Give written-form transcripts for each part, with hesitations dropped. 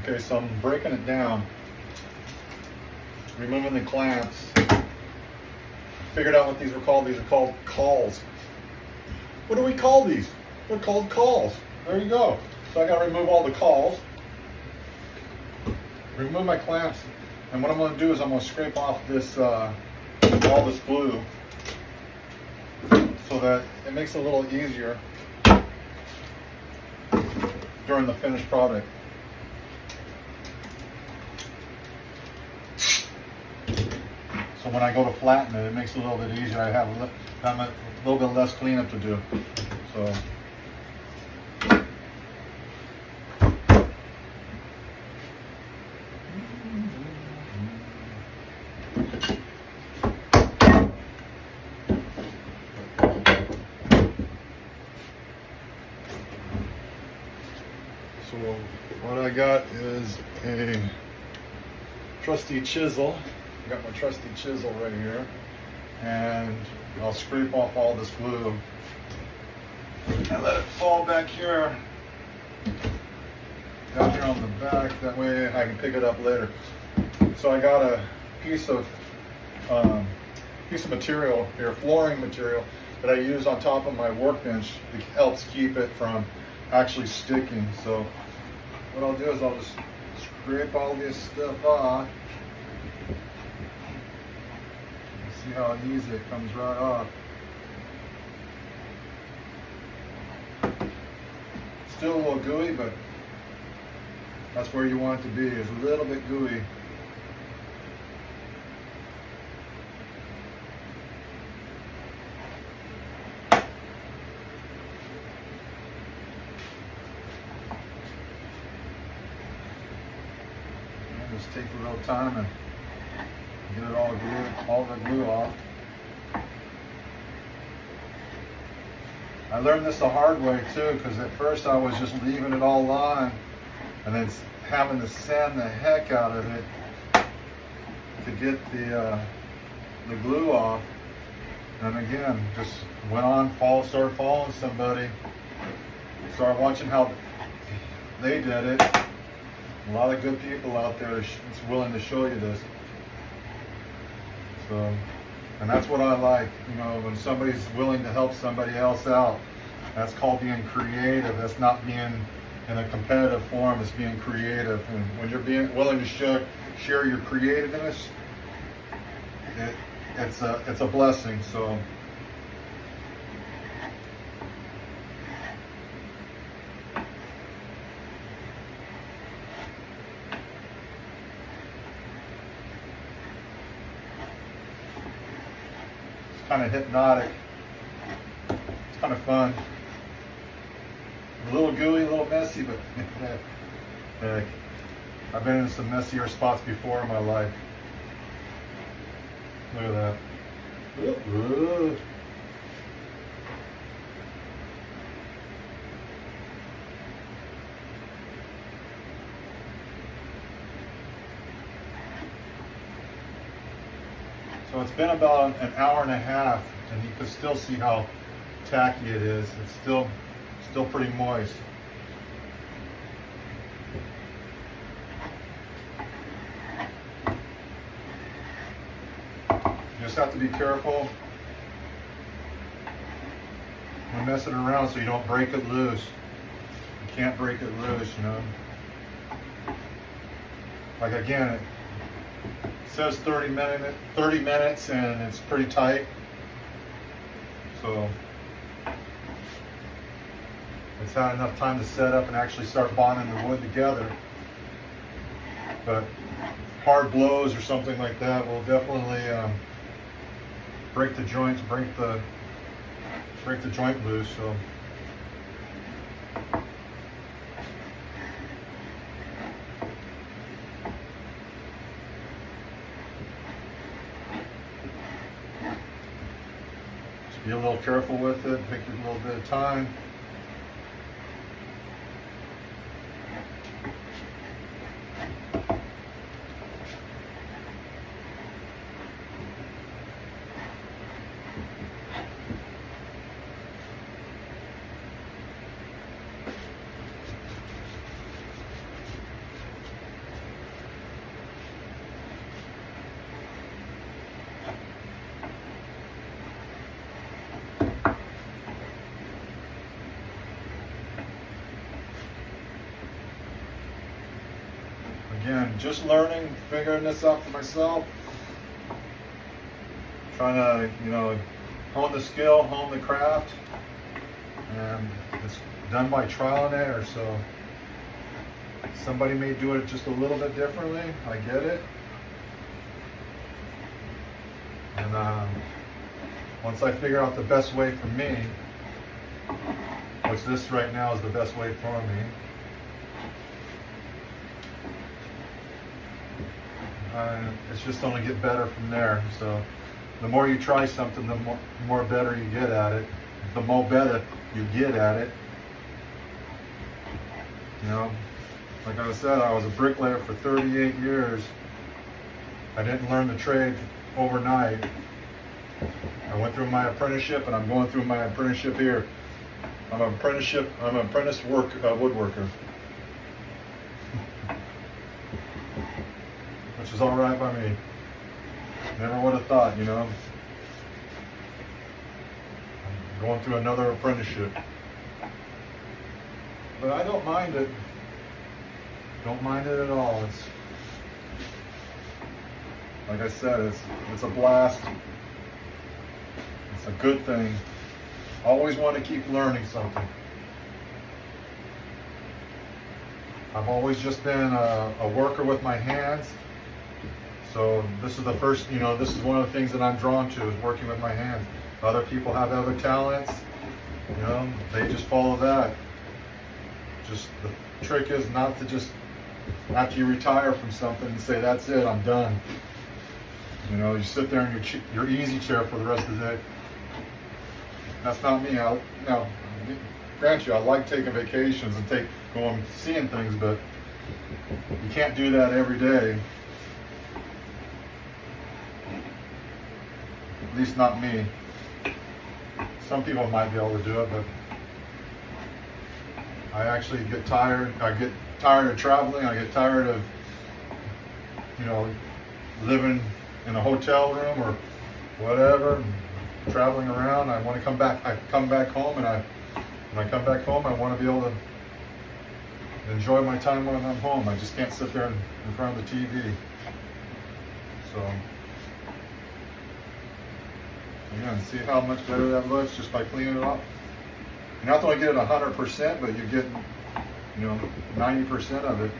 Okay, so I'm breaking it down, removing the clamps. Figured out what these were called. These are called cauls. What do we call these? They're called cauls. There you go. So I got to remove all the cauls, remove my clamps, and what I'm going to do is I'm going to scrape off this all this glue so that it makes it a little easier during the finished product. So when I go to flatten it, it makes it a little bit easier. I have a little bit less cleanup to do. So. So what I got is a trusty chisel. I got my trusty chisel right here, and I'll scrape off all this glue and let it fall back here, down here on the back. That way I can pick it up later. So I got a piece of material here, flooring material, that I use on top of my workbench. It helps keep it from actually sticking. So what I'll do is I'll just scrape all this stuff off. See how easy it comes right off. Still a little gooey, but that's where you want it to be, is a little bit gooey. Just take a little time and get it all the glue off. I learned this the hard way too, because at first I was just leaving it all on and then having to sand the heck out of it to get the glue off. And again, just went on, started following somebody, started watching how they did it. A lot of good people out there that's willing to show you this. So, and that's what I like, you know, when somebody's willing to help somebody else out. That's called being creative. That's not being in a competitive form. It's being creative. And when you're being willing to share your creativeness, it's a blessing. So. Kind of hypnotic. It's kind of fun. A little gooey, a little messy, but heck, I've been in some messier spots before in my life. Look at that. Ooh. So it's been about an hour and a half, and you can still see how tacky it is. It's still pretty moist. You just have to be careful when messing around so you don't break it loose. You can't break it loose, you know. Like again, it says 30 minutes and it's pretty tight. So it's had enough time to set up and actually start bonding the wood together. But hard blows or something like that will definitely break the joints, break the joint loose. So just be a little careful with it, take a little bit of time. just learning, figuring this out for myself, trying to, hone the skill, hone the craft, and it's done by trial and error. So somebody may do it just a little bit differently. I get it. And once I figure out the best way for me, which this right now is the best way for me, it's just going to get better from there. So the more you try something, the more better you get at it. The more better you get at it. Like I said, I was a bricklayer for 38 years. I didn't learn the trade overnight. I went through my apprenticeship, and I'm going through my apprenticeship here. I'm an apprentice woodworker, which is all right by me. Never would have thought, I'm going through another apprenticeship. But I don't mind it. Don't mind it at all. It's, like I said, it's a blast. It's a good thing. Always want to keep learning something. I've always just been a worker with my hands. So this is the first, this is one of the things that I'm drawn to, is working with my hands. Other people have other talents, they just follow that. Just the trick is not to just, after you retire from something, and say, that's it, I'm done. You sit there in your easy chair for the rest of the day. That's not me. Now, grant you, I like taking vacations and going seeing things, but you can't do that every day. At least not me. Some people might be able to do it, but I actually get tired. I get tired of traveling. I get tired of, living in a hotel room or whatever, traveling around. I want to come back. I come back home, and when I come back home, I want to be able to enjoy my time when I'm home. I just can't sit there in front of the TV. So, again, see how much better that looks just by cleaning it up. You're not going to get it 100%, but you get, 90% of it.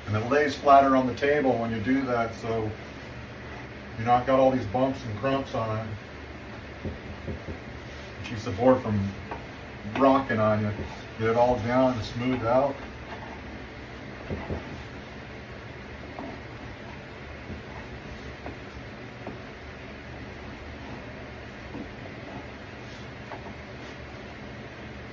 And it lays flatter on the table when you do that, so you're not got all these bumps and crumps on it. It keeps the board from rocking on you. Get it all down and smoothed out.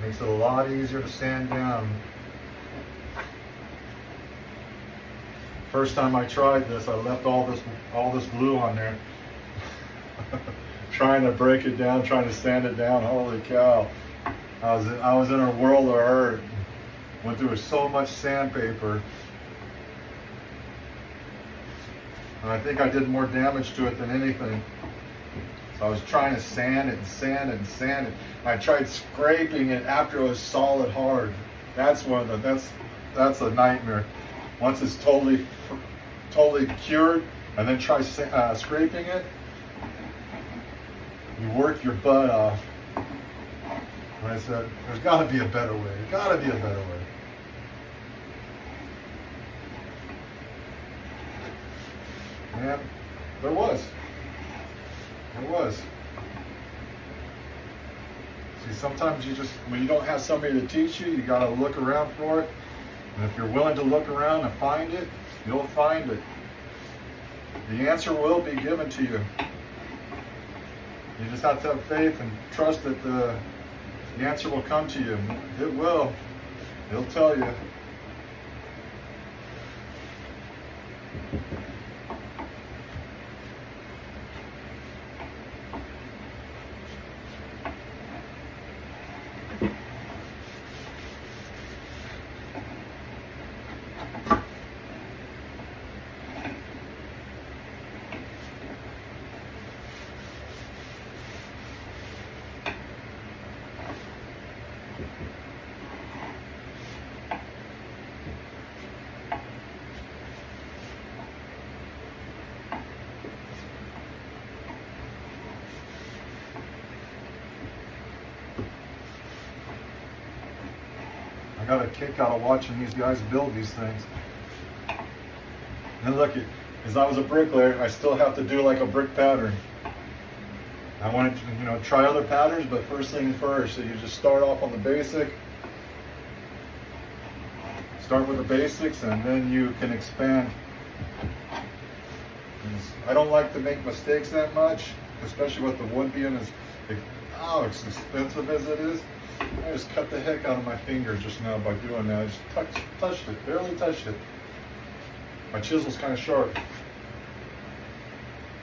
Makes it a lot easier to sand down. First time I tried this, I left all this glue on there. Trying to break it down, trying to sand it down. Holy cow. I was in a world of hurt. Went through so much sandpaper. And I think I did more damage to it than anything. So I was trying to sand it and sand it and sand it. I tried scraping it after it was solid hard. That's a nightmare. Once it's totally cured, and then try scraping it, you work your butt off. And I said, there's got to be a better way. There's got to be a better way. And there was. There was. See, sometimes when you don't have somebody to teach you, you got to look around for it. And if you're willing to look around and find it, you'll find it. The answer will be given to you. You just have to have faith and trust that the answer will come to you. It will. It'll tell you. got a kick out of watching these guys build these things. And look, as I was a bricklayer, I still have to do like a brick pattern. I wanted to, try other patterns, but first things first. So you just start off on the basic. Start with the basics, and then you can expand. I don't like to make mistakes that much, especially with the wood being as expensive as it is. I just cut the heck out of my finger just now by doing that. I just touched it, barely touched it. My chisel's kind of sharp.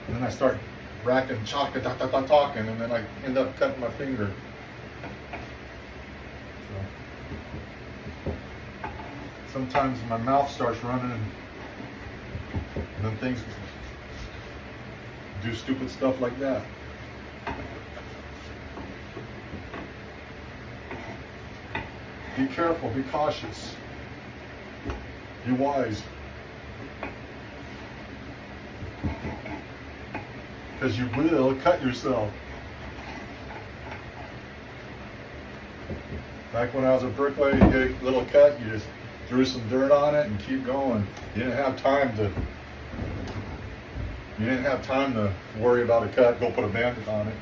And then I start racking, talking, and then I end up cutting my finger. So, sometimes my mouth starts running, and then things do stupid stuff like that. Be careful, be cautious, be wise. Because you will cut yourself. Back when I was a bricklayer, you get a little cut, you just threw some dirt on it and keep going. You didn't have time to worry about a cut, go put a bandage on it.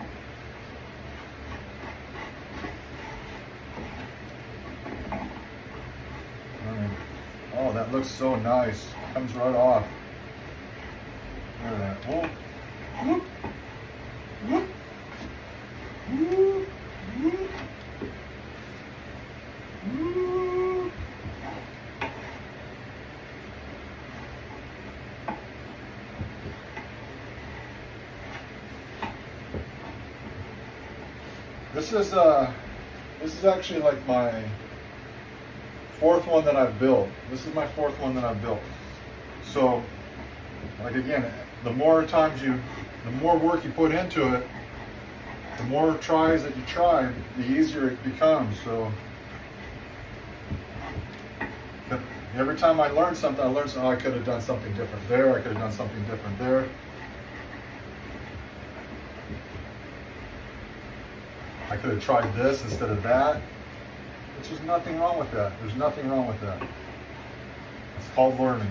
Oh, that looks so nice. Comes right off. Look at that. Whoop. Whoop. Whoop. Whoop. Whoop. Whoop. This is actually like my fourth one that I've built. This is my fourth one that I've built. So, like again, the more work you put into it, the more tries that you try, the easier it becomes. So, every time I learn something, I could have done something different there, I could have done something different there. I could have tried this instead of that. Which is nothing wrong with that. There's nothing wrong with that. It's called learning.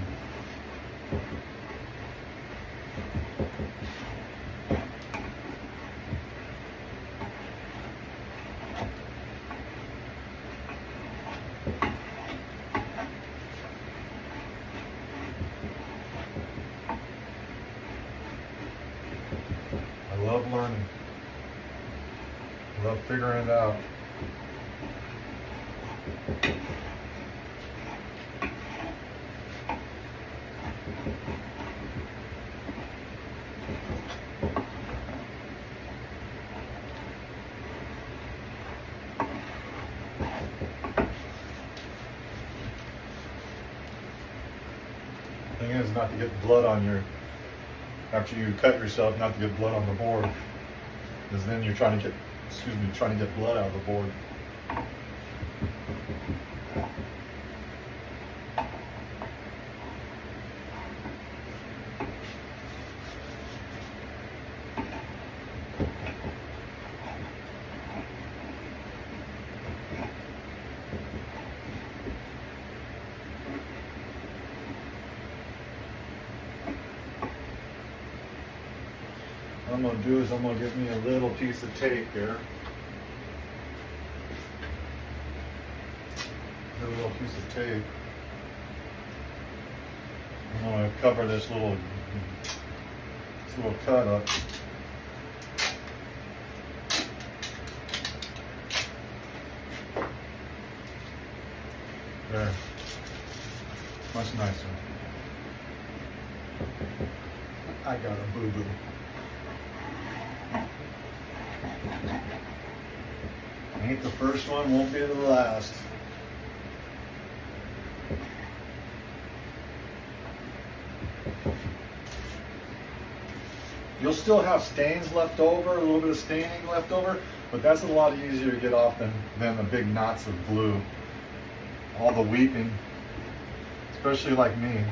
I love learning. I love figuring it out. The thing is not to get blood on after you cut yourself, not to get blood on the board, because then you're trying to get blood out of the board. What I'm going to do is I'm going to give me a little piece of tape here. A little piece of tape. I'm going to cover this little cut up. There. Much nicer. I got a boo-boo. Ain't the first one, won't be the last. You'll still have stains left over, a little bit of staining left over, but that's a lot easier to get off than the big knots of glue. All the weeping, especially like me,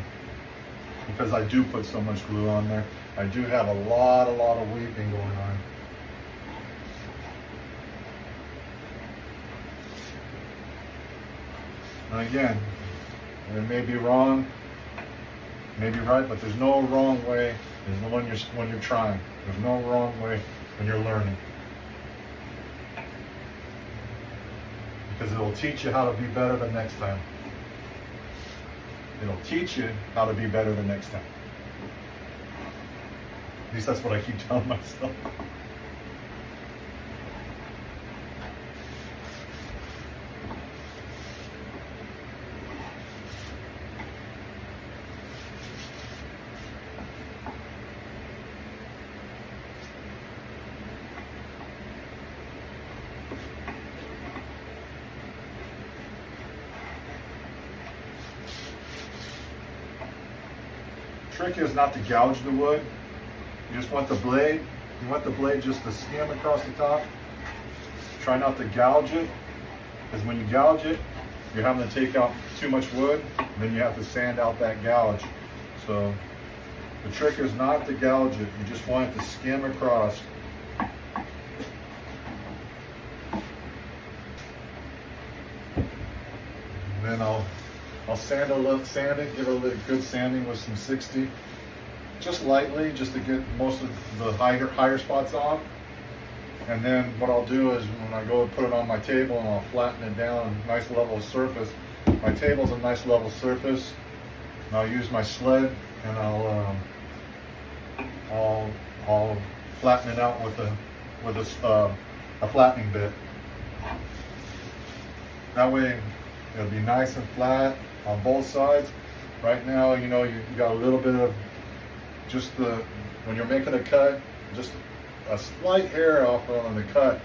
because I do put so much glue on there. I do have a lot of weeping going on. And again, it may be wrong, may be right, but there's no wrong way. There's no when you're trying. There's no wrong way when you're learning. Because it will teach you how to be better the next time. It'll teach you how to be better the next time. At least that's what I keep telling myself. Trick is not to gouge the wood. You just want the blade. You want the blade just to skim across the top. Try not to gouge it, because when you gouge it, you're having to take out too much wood. Then you have to sand out that gouge. So the trick is not to gouge it. You just want it to skim across. Then I'll sand it, give it a good sanding with some 60, just lightly, just to get most of the higher spots off. And then what I'll do is when I go and put it on my table, and I'll flatten it down, a nice level surface. My table's a nice level surface. And I'll use my sled, and I'll flatten it out with a flattening bit. That way it'll be nice and flat on both sides. Right now, you got a little bit of just when you're making a cut, just a slight hair off on the cut.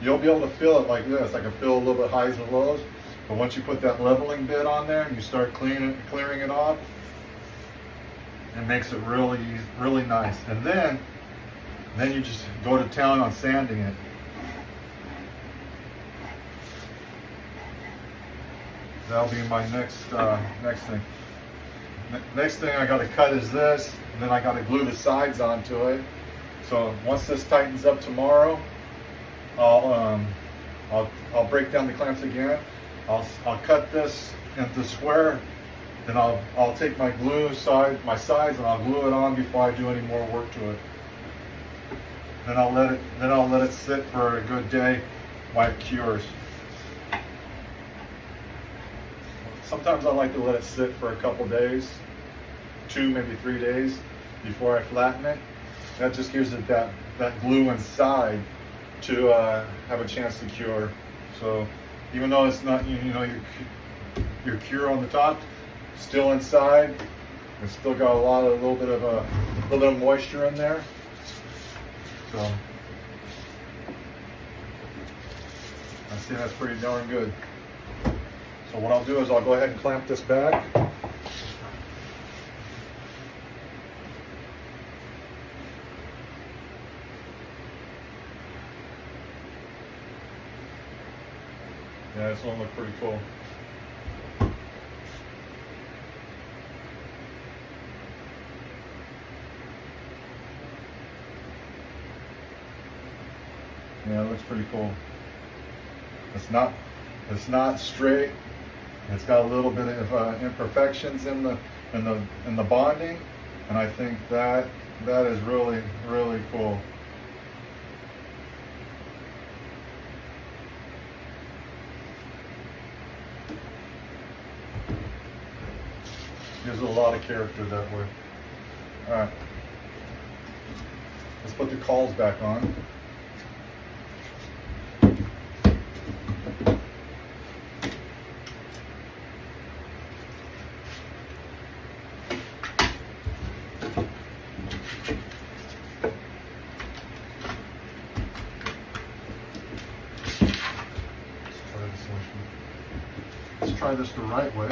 You'll be able to feel it like this. I can feel a little bit highs and lows. But once you put that leveling bit on there and you start clearing it off, it makes it really, really nice. And then you just go to town on sanding it. That'll be my next thing. Next thing I got to cut is this, and then I got to glue the sides onto it. So once this tightens up tomorrow, I'll break down the clamps again. I'll cut this into square, then I'll take my my sides, and I'll glue it on before I do any more work to it. Then I'll let it sit for a good day while it cures. Sometimes I like to let it sit for a couple days, 2, maybe 3 days, before I flatten it. That just gives it that glue inside to have a chance to cure. So even though it's not, your cure on the top, still inside, it's still got a little bit of moisture in there. So I see that's pretty darn good. So what I'll do is I'll go ahead and clamp this back. Yeah, this one looks pretty cool. Yeah, it looks pretty cool. It's not straight. It's got a little bit of imperfections in the bonding, and I think that is really, really cool. Gives it a lot of character that way. All right, let's put the cawls back on. Let's try this the right way.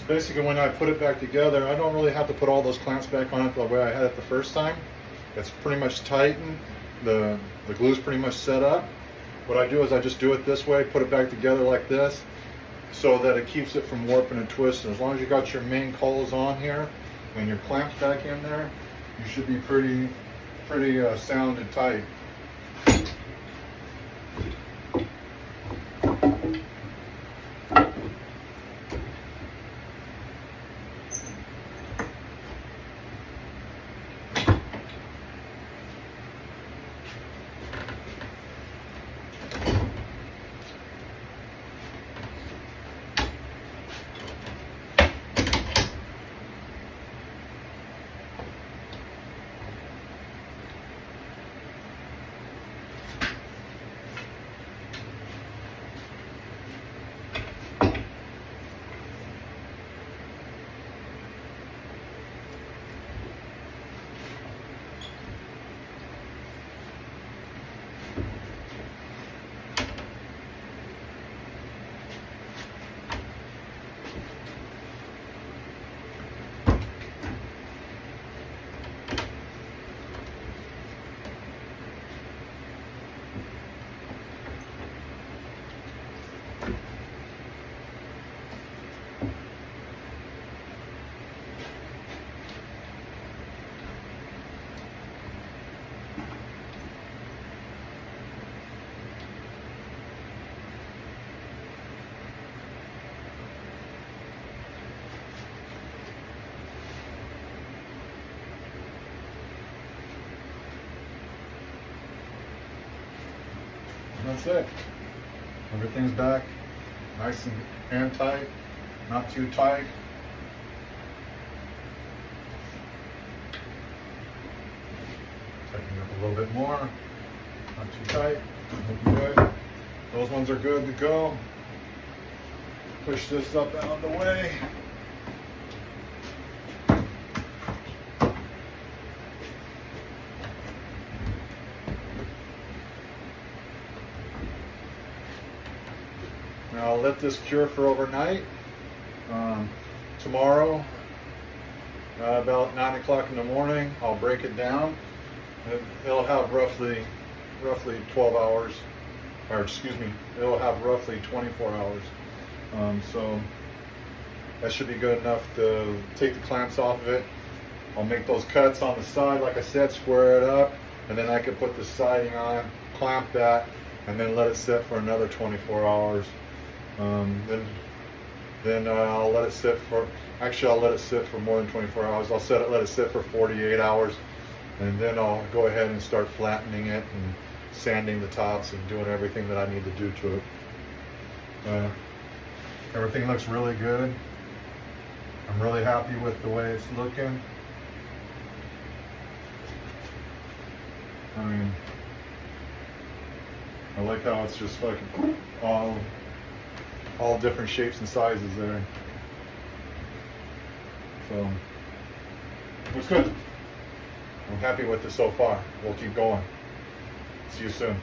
Basically, when I put it back together, I don't really have to put all those clamps back on it the way I had it the first time. It's pretty much tightened. The glue's pretty much set up. What I do is I just do it this way, put it back together like this, so that it keeps it from warping and twisting. As long as you got your main coils on here and your clamps back in there, you should be pretty sound and tight. That's it. Everything's back, nice and tight, not too tight. Tighten up a little bit more, not too tight. Good. Those ones are good to go. Push this up out of the way. Now I'll let this cure for overnight. Tomorrow, about 9 o'clock in the morning, I'll break it down. It'll have roughly 12 hours, or excuse me, it'll have roughly 24 hours. So that should be good enough to take the clamps off of it. I'll make those cuts on the side, like I said, square it up, and then I can put the siding on, clamp that, and then let it sit for another 24 hours. Then I'll let it sit for, actually I'll let it sit for more than 24 hours. I'll let it sit for 48 hours, and then I'll go ahead and start flattening it and sanding the tops and doing everything that I need to do to it. Everything looks really good. I'm really happy with the way it's looking. I mean, I like how it's just fucking all different shapes and sizes there. So, looks good. I'm happy with it so far. We'll keep going. See you soon.